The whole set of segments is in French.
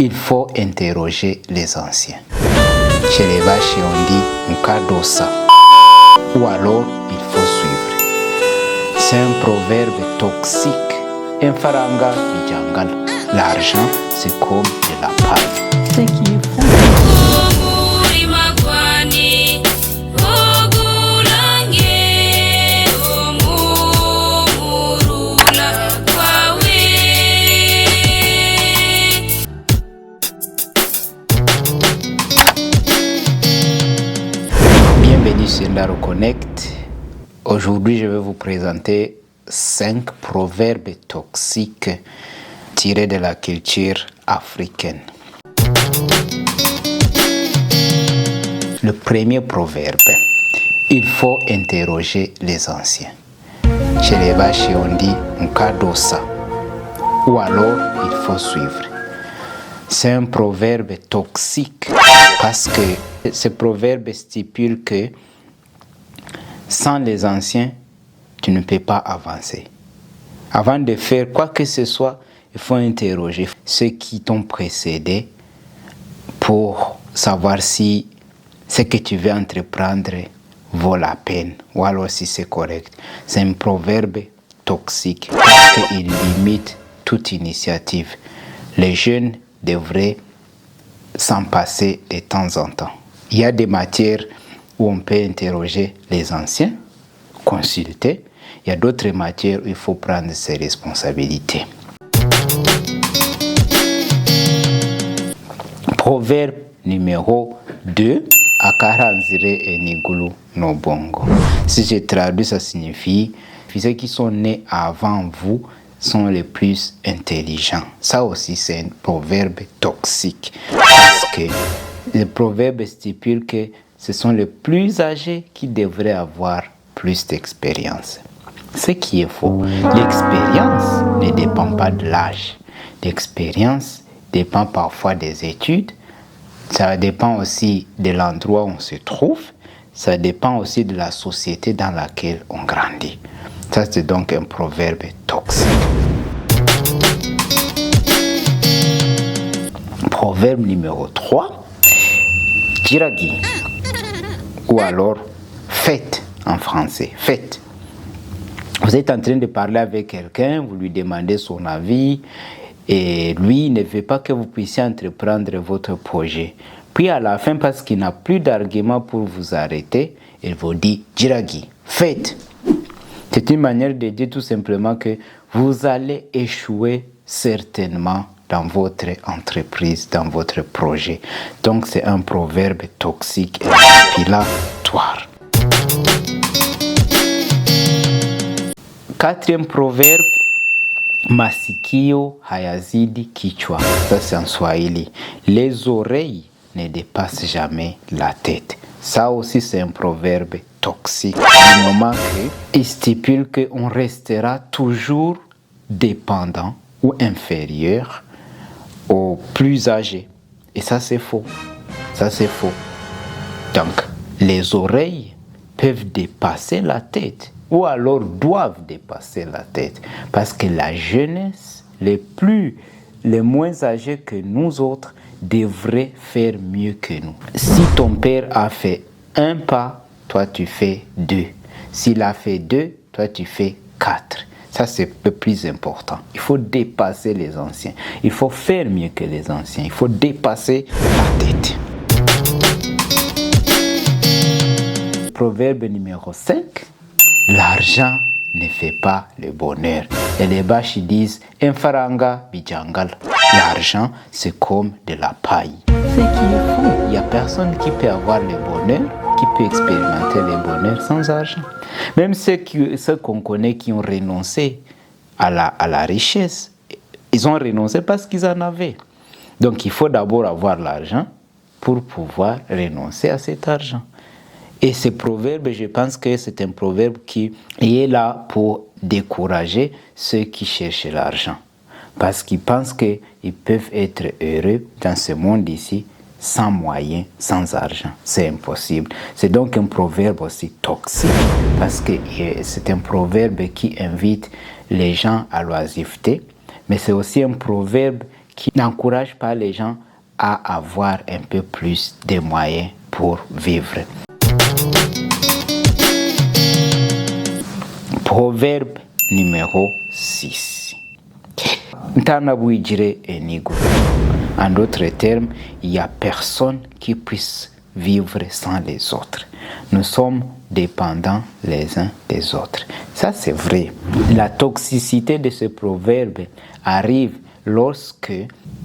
il faut interroger les anciens. Chez les vaches, on dit Nkadosa, ou alors il faut suivre. C'est un proverbe toxique. Infaranga Bijangal. L'argent, c'est comme de la paille. Ce qui est fou. Bienvenue sur Ndaro Connect. Aujourd'hui, je vais vous présenter 5 proverbes toxiques tirés de la culture africaine. Le premier proverbe, il faut interroger les anciens. Chez les vaches, on dit Nkadosa, ou alors il faut suivre. C'est un proverbe toxique parce que ce proverbe stipule que sans les anciens, tu ne peux pas avancer. Avant de faire quoi que ce soit, il faut interroger ceux qui t'ont précédé pour savoir si ce que tu veux entreprendre vaut la peine ou alors si c'est correct. C'est un proverbe toxique parce qu'il limite toute initiative. Les jeunes devraient s'en passer de temps en temps. Il y a des matières où on peut interroger les anciens, consulter. Il y a d'autres matières où il faut prendre ses responsabilités. Proverbe numéro 2. Akaranzire enigulu no bongo. Si je traduis, ça signifie ceux qui sont nés avant vous sont les plus intelligents. Ça aussi, c'est un proverbe toxique. Parce que le proverbe stipule que ce sont les plus âgés qui devraient avoir plus d'expérience. Ce qui est faux. L'expérience ne dépend pas de l'âge. L'expérience dépend parfois des études. Ça dépend aussi de l'endroit où on se trouve. Ça dépend aussi de la société dans laquelle on grandit. Ça, c'est donc un proverbe toxique. Proverbe numéro 3. Jiragi. Ou alors, faites en français. Faites. Vous êtes en train de parler avec quelqu'un, vous lui demandez son avis et lui ne veut pas que vous puissiez entreprendre votre projet. Puis à la fin, parce qu'il n'a plus d'argument pour vous arrêter, il vous dit « Jiragi, faites ». C'est une manière de dire tout simplement que vous allez échouer certainement dans votre entreprise, dans votre projet. Donc c'est un proverbe toxique et manipulatoire. Quatrième proverbe, masikio hayazidi kichwa. Ça c'est en Swahili. Les oreilles ne dépassent jamais la tête. Ça aussi c'est un proverbe toxique. Du moment qu'il stipule qu'on restera toujours dépendant ou inférieur aux plus âgés. Et ça c'est faux. Ça c'est faux. Donc les oreilles peuvent dépasser la tête. Ou alors doivent dépasser la tête. Parce que la jeunesse, les moins âgés que nous autres, devraient faire mieux que nous. Si ton père a fait 1 pas, toi tu fais 2. S'il a fait 2, toi tu fais 4. Ça c'est le plus important. Il faut dépasser les anciens. Il faut faire mieux que les anciens. Il faut dépasser la tête. Proverbe numéro 5. L'argent ne fait pas le bonheur. Et les Baches disent Infaranga Bijangal. L'argent, c'est comme de la paille. Ce qui est fou. Il n'y a personne qui peut avoir le bonheur, qui peut expérimenter le bonheur sans argent. Même ceux qu'on connaît qui ont renoncé à la richesse, ils ont renoncé parce qu'ils en avaient. Donc il faut d'abord avoir l'argent pour pouvoir renoncer à cet argent. Et ce proverbe, je pense que c'est un proverbe qui est là pour décourager ceux qui cherchent l'argent. Parce qu'ils pensent qu'ils peuvent être heureux dans ce monde ici sans moyens, sans argent. C'est impossible. C'est donc un proverbe aussi toxique parce que c'est un proverbe qui invite les gens à l'oisiveté, mais c'est aussi un proverbe qui n'encourage pas les gens à avoir un peu plus de moyens pour vivre. Proverbe numéro 6. En d'autres termes, il n'y a personne qui puisse vivre sans les autres. Nous sommes dépendants les uns des autres. Ça, c'est vrai. La toxicité de ce proverbe arrive lorsque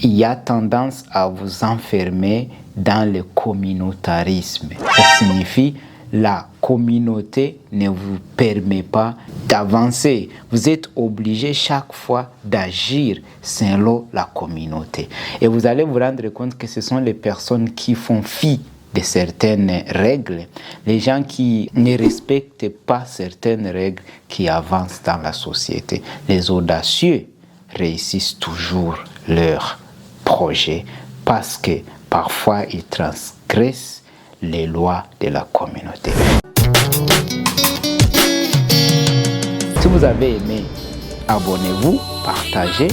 il y a tendance à vous enfermer dans le communautarisme. Ça signifie la communauté ne vous permet pas d'avancer. Vous êtes obligé chaque fois d'agir selon la communauté. Et vous allez vous rendre compte que ce sont les personnes qui font fi de certaines règles, les gens qui ne respectent pas certaines règles qui avancent dans la société. Les audacieux réussissent toujours leur projet parce que parfois ils transgressent les lois de la communauté. Si vous avez aimé, abonnez-vous, partagez.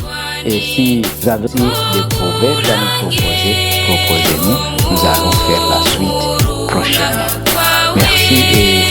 Et si vous avez des proverbes à nous proposer, proposez-nous. Nous allons faire la suite prochainement. Merci et